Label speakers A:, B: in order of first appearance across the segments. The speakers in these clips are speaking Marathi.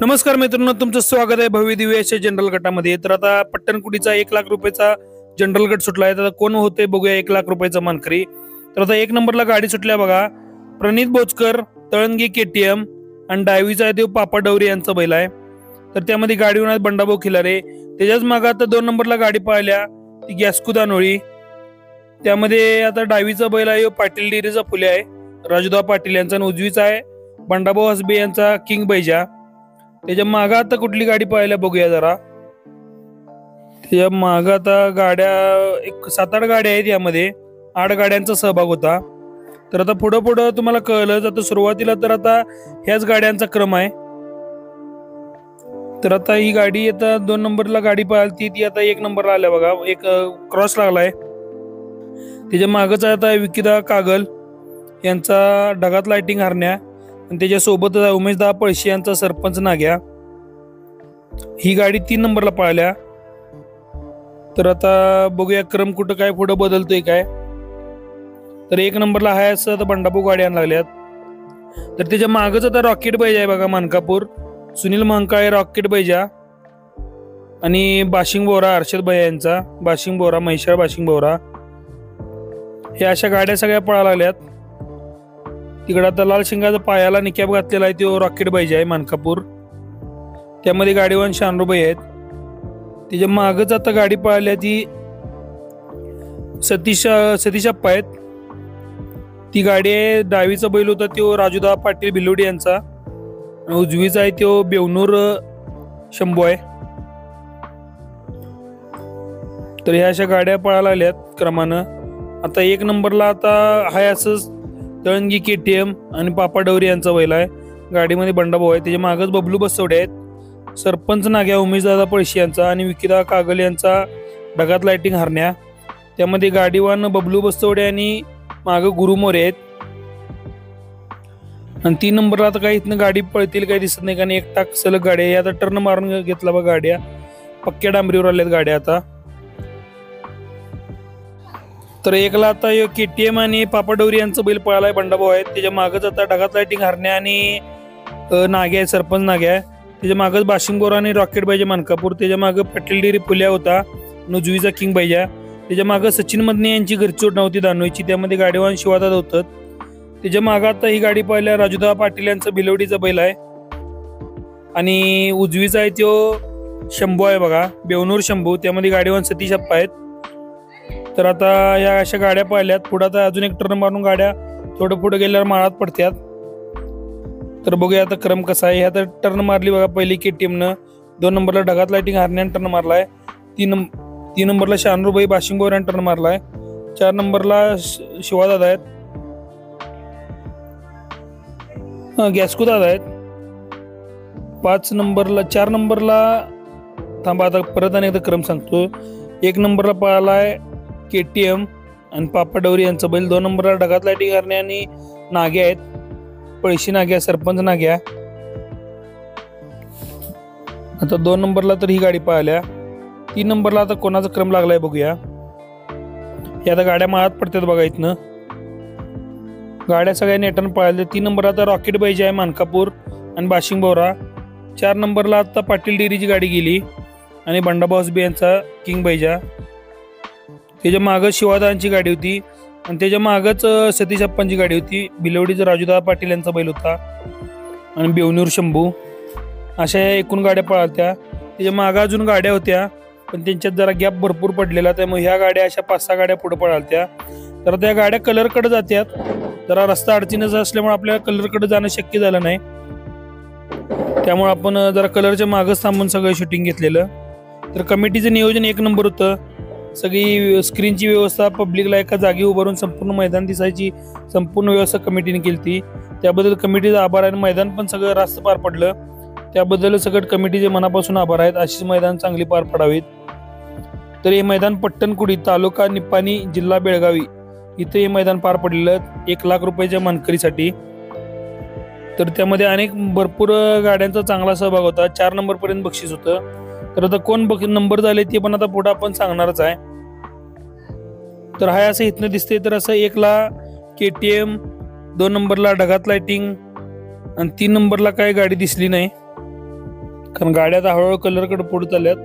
A: नमस्कार मित्रांनो, तुमचं स्वागत आहे भव्य दिव्य अशा जनरल गटामध्ये। तर आता पट्टणकुटीचा 1,00,000 रुपयाचा जनरल गट सुटला आहे। तर कोण होते बघूया 1,00,000 रुपयाचा मानकरी। तर आता 1 नंबरला गाडी सुटल्या बघा, प्रणित बोचकर, तळंगी KTM आणि डावीचा देव पापाडवरी यांचा बैल आहे। तर त्यामध्ये गाडीवर आहेत बंडाभाऊ खिलारे। त्याच्याच मागे आता 2 नंबरला गाडी पाहिल्या ती गॅस्कू दानोळी। त्यामध्ये आता डावीचा बैल आहे पाटील डेरीचा फुले आहे, राजूदा पाटील यांचा, आणि उजवीचा आहे बंडाभाऊ हसबे यांचा किंग बैजा। त्याच्या माग आता कुठली गाडी पाहायला बघूया जरा। त्याच्या माग आता गाड्या एक 7-8 गाड्या आहेत, यामध्ये 8 गाड्यांचा सहभाग होता। तर आता पुढं पुढं तुम्हाला कळलं जातं। सुरुवातीला तर आता ह्याच गाड्यांचा क्रम आहे। तर आता ही गाडी आता 2 नंबरला गाडी पाहिली ती आता 1 नंबरला आल्या बघा, एक क्रॉस लागलाय। त्याच्या मागच आता विकिदा कागल यांचा ढगात लाइटिंग हरण्या, आणि त्याच्यासोबत उमेशदा पळशी यांचा सरपंच नाग्या। ही गाडी 3 नंबरला पाहिल्या। तर आता बघूया क्रम कुठं काय पुढे बदलतोय काय। तर 1 नंबरला आहे असं आता बंडाभाऊ गाडी आण लागल्यात। तर त्याच्या मागच आता रॉकेट बैजा आहे बघा, मानकापूर सुनील महंकाळे रॉकेट बैजा, आणि बाशिंग बोरा हर्षद भैया यांचा बाशिंग बोरा, म्हैसाळ बाशिंग बोरा, हे अशा गाड्या सगळ्या पळायला लागल्यात। तिकडे आता लाल शिंगाचा पायाला निकॅप घातलेला आहे तो रॉकेट बैजा आहे मानकापूर। त्यामध्ये गाडीवान शानरूबाई आहेत। त्याच्या मागच आता गाडी पळाली ती सतीश अप्पा आहेत। ती गाडी आहे, डावीचा बैल होता तो राजूदा पाटील भिलोडी यांचा, आणि उजवीचा आहे तो बेवनूर शंभू आहे। तर ह्या अशा गाड्या पळायला लागल्यात क्रमानं। आता 1 नंबरला आता हाय असं तळंगी KTM आणि पापाडवरी यांचा बैल आहे। गाडीमध्ये बंडाभाऊ आहे। त्याच्या मागच बबलू बसवडे आहेत, सरपंच नाग्या उमेशदादा पळशी यांचा, आणि विकिदा कागल यांचा ढगात लाइटिंग हरण्या। त्यामध्ये गाडीवान बबलू बसवडे आणि माग गुरु मोरे आहेत। आणि 3 नंबरला आता काही इथनं गाडी पळतील काही दिसत नाही, कारण एक टाक सलग गाडी आहे। आता टर्न मारून घेतला बघा, गाड्या पक्क्या डांबरीवर आल्यात गाड्या आता। तर 1ला आता KTM आणि पापाडवरी यांचं बैल पळालाय बंडाभाऊ आहेत। त्याच्या मागच आता ढगात लाइटिंग हरण्या आणि नाग्या आहे, सरपंच नाग्या आहे। त्याच्या मागच बाशिंग बोरा आणि रॉकेट बैजा मानकापूर। त्याच्या मागे पाटील डेरी फुल्या होता, नुजवीचा किंग बैजा। त्याच्या मागे सचिन मदने यांची घरचोट नव्हती दानोईची, त्यामध्ये गाडीवान शिवादाद होतं। त्याच्या मागे आता ही गाडी पाहिल्या राजूदा पाटील यांचा भिलोडीचा बैल आहे, आणि उजवीचा आहे तो शंभू आहे बघा, बेवनूर शंभू। त्यामध्ये गाडीवान सतीश अप्पा आहेत। तर आता या अशा गाड्या पाहिल्यात। पुढे आता अजून एक टर्न मारून गाड्या थोडं पुढे गेल्यावर माळात पडतात। तर बघूया आता क्रम कसा आहे। आता टर्न मारली बघा पहिली KTMनं, 2 नंबरला ढगात लाइटिंग हरण्याने टर्न मारलाय, 3 नंबरला शानरूबाई बाशिंगोर यांनी टर्न मारलाय, 4 नंबरला शिवादादा आहेत, गॅस्कू दादा आहेत, 4 नंबरला थांबा आता परत आणि एकदा क्रम सांगतो। 1 नंबरला पळालाय KTM आणि पापाडवरी यांचा बैल, 2 नंबरला ढगात लाइटिंग करणे आणि नाग्या आहेत, पळशी नाग्या, सरपंच नाग्या। आता 2 नंबरला तर ही गाडी पाहिल्या। 3 नंबरला आता कोणाचा क्रम लागलाय बघूया। हे आता गाड्या माळात पडतात बघा, इथनं गाड्या सगळ्या नेटानं पळाल्या। 3 नंबरला आता रॉकेट बैजा आहे मानकापूर आणि बाशिंग बोरा। 4 नंबरला आता पाटील डेरीची गाडी गेली, आणि बंडाभाऊ हसबे यांचा किंग बैजा। त्याच्या मागच शिवादांची गाडी होती, आणि त्याच्या मागच सतीश अप्पांची गाडी होती, भिलवडीचा राजूदा पाटील यांचा बैल होता, आणि बेवनूर शंभू। अशा एकूण गाड्या पळाल्या। त्याच्या मागं अजून गाड्या होत्या, पण त्यांच्यात जरा गॅप भरपूर पडलेला, त्यामुळे ह्या गाड्या अशा 5-6 गाड्या पुढे पळाल्या। तर त्या गाड्या कलरकडे जातात, जरा रस्ता अडचणीचा असल्यामुळे आपल्याला कलरकडे जाणं शक्य झालं नाही, त्यामुळे आपण जरा कलरच्या मागच थांबून सगळं शूटिंग घेतलेलं। तर कमिटीचं नियोजन 1 नंबर होतं। सगळी स्क्रीनची व्यवस्था, पब्लिकला एका जागी उभारून संपूर्ण मैदान दिसायची संपूर्ण व्यवस्था कमिटीने केली ती, त्याबद्दल कमिटीचा आभार आहे। मैदान पण सगळं रास्त पार पडलं, त्याबद्दल सगळं कमिटीचे मनापासून आभार आहेत। अशीच मैदान चांगली पार पडावीत। तर हे मैदान पट्टणकुडी, तालुका निपाणी, जिल्हा बेळगावी इथे हे मैदान पार पडलेलं 1,00,000 रुपयाच्या मानकरीसाठी। तर त्यामध्ये भरपूर गाड्यांचा चांगला सहभाग होता। 4 नंबर पर्यंत बक्षीस होतं। तर आता कोण नंबर झाले ते पण आता पुढे आपण सांगणारच आहे। तर हाय असं इथनं दिसते। तर असं 1ला KTM, 2 नंबरला ढगात लाइटिंग, आणि 3 नंबरला काय गाडी दिसली नाही। कारण गाड्या आता हळूहळू कलरकडे पुढे चालल्यात.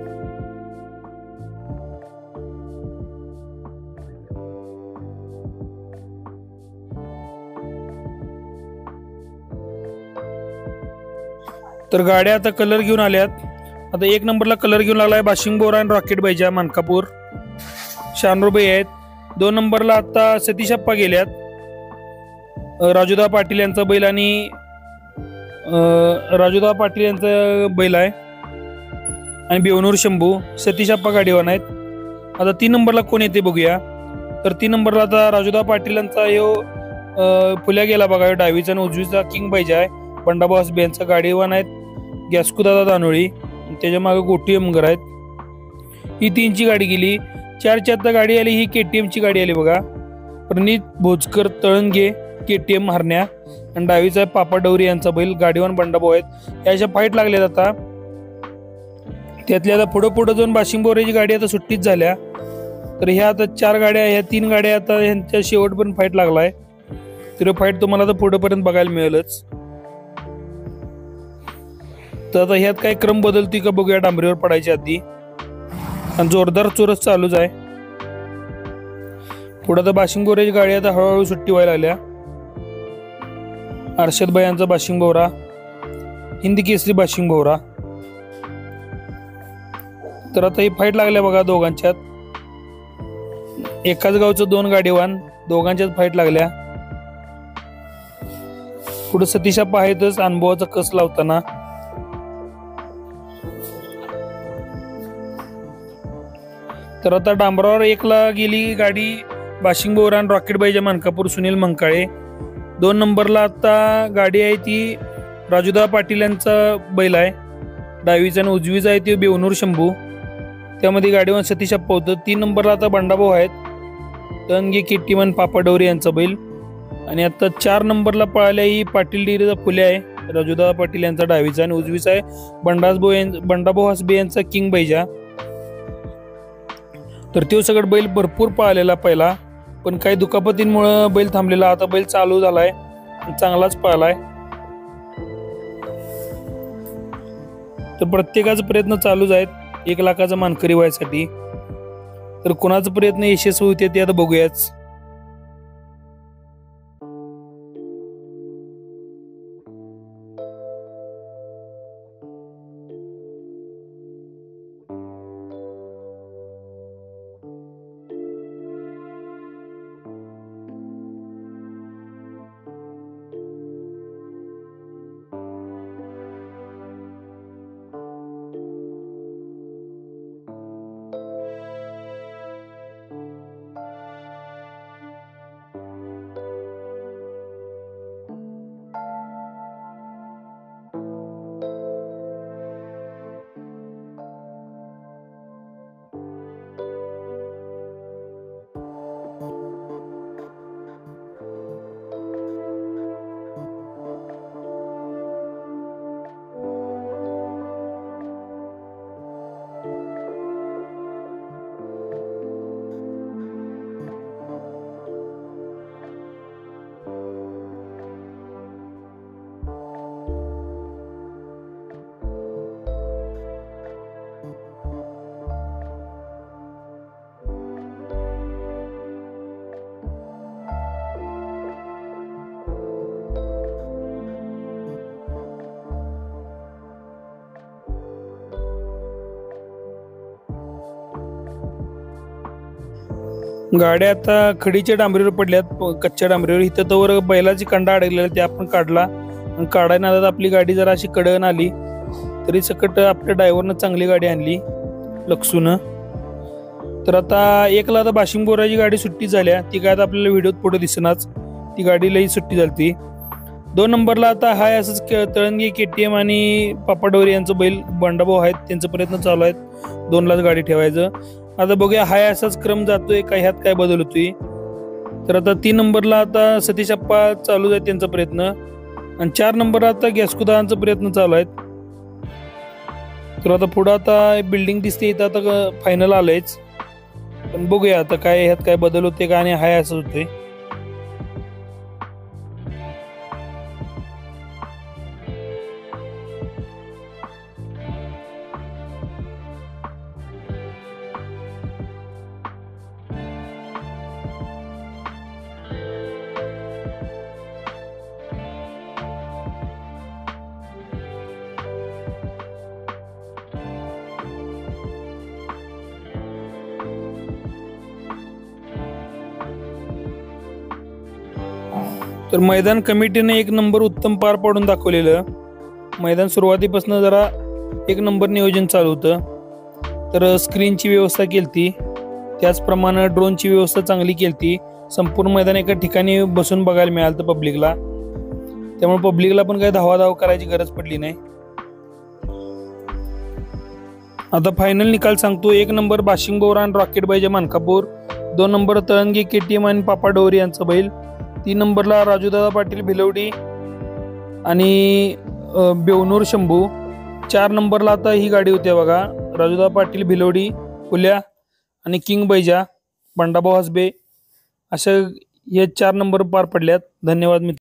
A: तर गाड्या आता कलर घेऊन आल्यात. आता 1 नंबरला कलर घेऊन लागलाय बाशिंग बोरा आणि रॉकेट बाईजा मानकापूर. शानूरबाई आहेत. 2 नंबरला आता सतीशप्पा गेल्यात. राजूदा पाटील यांचा बैल आणि राजूदा पाटील यांचा बैल आहे आणि बेवनूर शंभू. सतीशप्पा गाडीवान आहेत. आता 3 नंबरला कोण येते बघूया. तर 3 नंबरला आता राजूदा पाटील यांचा फुल्या गेला बघा. डावीचा आणि उजवीचा किंग बाईजा आहे. बंडाबॉस बेनचा गाडीवान आहेत. गॅस्कुदादा दानोळी, त्याच्या मागे गोटी अमगर आहेत. ही 3ची गाडी गेली. 4ची आता गाडी आली. ही KTM ची गाडी आली बघा. प्रणित भोजकर तळंगे KTM हरण्या आणि डावीचा पापा डवरी यांचा बैल गाडीवान बंडाभाऊ आहेत. याच्या फाईट लागल्यात आता. त्यातल्या आता पुढं जाऊन बाशिंग बोऱ्याची गाडी आता सुट्टीच झाल्या. तर ह्या आता 4 गाड्या, ह्या 3 गाड्या आता ह्यांच्या शेवटपर्यंत फाईट लागलाय. तर फाईट तुम्हाला आता पुढेपर्यंत बघायला मिळेलच. तर आता ह्यात काय क्रम बदलती का बघूया डांबरीवर पडायच्या आधी. आणि जोरदार चोरस चालूच आहे. पुढे आता बाशिंग बोऱ्याची गाडी आता हळूहळू सुट्टी व्हायला लागल्या. अर्षद भाई यांचा बाशिंग बोरा, हिंदी केसरी बाशिंग बोरा. तर आता ही फाईट लागल्या बघा दोघांच्यात. एकाच गावचं 2 गाडीवान, दोघांच्यात फाईट लागल्या. पुढे सतीशप्पा आहेतच अनुभवाचा कस लावताना. तर आता डांबरावर 1ला गेली गाडी बाशिंग बोरा आणि रॉकेट बाईजा मानकापूर सुनील मंकाळे. 2 नंबरला आता गाडी आहे ती राजूदा पाटील यांचा बैल आहे. डावीचा आणि उजवीचा आहे ती बेवनूर शंभू. त्यामध्ये गाडीवान सतीशप्पा होतं. 3 नंबरला आता बंडाभाऊ आहेत. तणगे KTM पापा डवरे यांचा बैल. आणि आता 4 नंबरला पळाल्या ही पाटील डेअरीचा फुले आहे. राजूदा पाटील यांचा डावीचा आणि उजवीचा आहे बंडाभाऊ हसबे यांचा किंग बाईजा. तर तो सगळं बैल भरपूर पळालेला पहिला, पण काही दुखापतींमुळे बैल थांबलेला. आता बैल चालू झालाय, चांगलाच पळालाय. तर प्रत्येकाचा प्रयत्न चालूच आहेत 1 लाखाचा मानकरी व्हायसाठी. तर कोणाचा प्रयत्न यशस्वी होते ते आता बघूयाच. गाड्या आता खडीच्या डांबरीवर पडल्यात, कच्च्या डांबरीवर. इथं तवर बैलाची कंडा अडकलेला ते आपण काढला आणि काढायला आपली गाडी जरा अशी कडन आली तरी सकट आपल्या ड्रायव्हरनं चांगली गाडी आणली लक्षून. तर आता 1ला आता बाशिंग बोराची गाडी सुट्टी झाल्या. ती काय आता आपल्याला व्हिडिओत पुढे दिसनाच, ती गाडी लई सुट्टी झाली. 2 नंबरला आता हाय असंच तळंगे KTM आणि पापाडवरी यांचं बैल बंडाभाऊ आहेत. त्यांचा प्रयत्न चालू आहेत 2लाच गाडी ठेवायचं. आता बघूया हाय असाच क्रम जातोय का ह्यात काय बदल होतोय. तर आता 3 नंबरला आता सतीशप्पा चालू आहे त्यांचा प्रयत्न आणि 4 नंबरला आता गॅस्कुदादांचा प्रयत्न चालू आहेत. तर आता पुढं आता बिल्डिंग दिसते इथं आता फायनल आलंयच, पण बघूया आता काय ह्यात काय बदल होते का आणि हाय असं होते. तर मैदान कमिटीने एक नंबर उत्तम पार पाडून दाखवलेलं. मैदान सुरुवातीपासून जरा एक नंबर नियोजन चालू होतं. तर स्क्रीनची व्यवस्था केली, त्याचप्रमाणे ड्रोनची व्यवस्था चांगली केली. संपूर्ण मैदान एका ठिकाणी बसून बघायला मिळालं तर पब्लिकला, त्यामुळे पब्लिकला पण काही धावाधाव करायची गरज पडली नाही. आता फायनल निकाल सांगतो. 1 नंबर बाशिंग बोरा आणि रॉकेट बाईजे मानकापूर, 2 नंबर तळंगी KTM आणि पापा डोरी यांचा बैल, 3 नंबरला राजूदादा पाटील भिलवडी आणि बेवनूर शंभू, 4 नंबरला आता ही गाडी होती बघा, राजूदादा पाटील भिलवडी पुल्या आणि किंग बैजा बंडाभाऊ हसबे. अशा हे 4 नंबर पार पडल्यात. धन्यवाद मित्र.